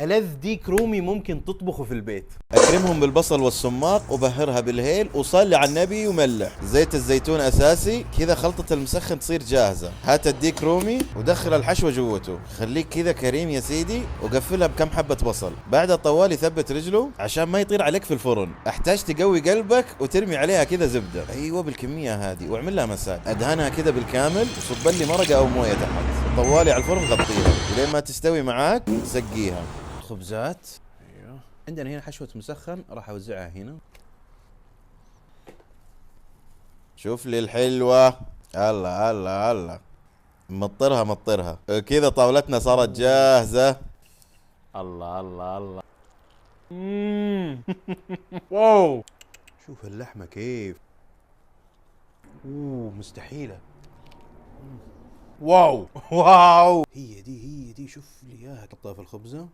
ألذ ديك رومي ممكن تطبخه في البيت. اكرمهم بالبصل والسماق وبهرها بالهيل وصلي على النبي وملح. زيت الزيتون اساسي. كذا خلطة المسخن تصير جاهزة. هات الديك رومي ودخل الحشوة جوته. خليك كذا كريم يا سيدي وقفلها بكم حبة بصل. بعدها طوالي ثبت رجله عشان ما يطير عليك في الفرن. احتاج تقوي قلبك وترمي عليها كذا زبدة، ايوه بالكمية هذه، واعمل لها مساج. ادهنها كذا بالكامل وصب لي مرقة او موية تحت. طوالي على الفرن غطيها لين ما تستوي معاك. سقيها. خبزات. ايوه عندنا هنا حشوة مسخن راح اوزعها هنا. شوف لي الحلوة. الله الله الله. مطرها مطرها كذا. طاولتنا صارت جاهزة. الله الله الله. واو. شوف اللحمة كيف. اوه مستحيلة. واو واو. هي دي شوف لي اياها. حطها في الخبزة.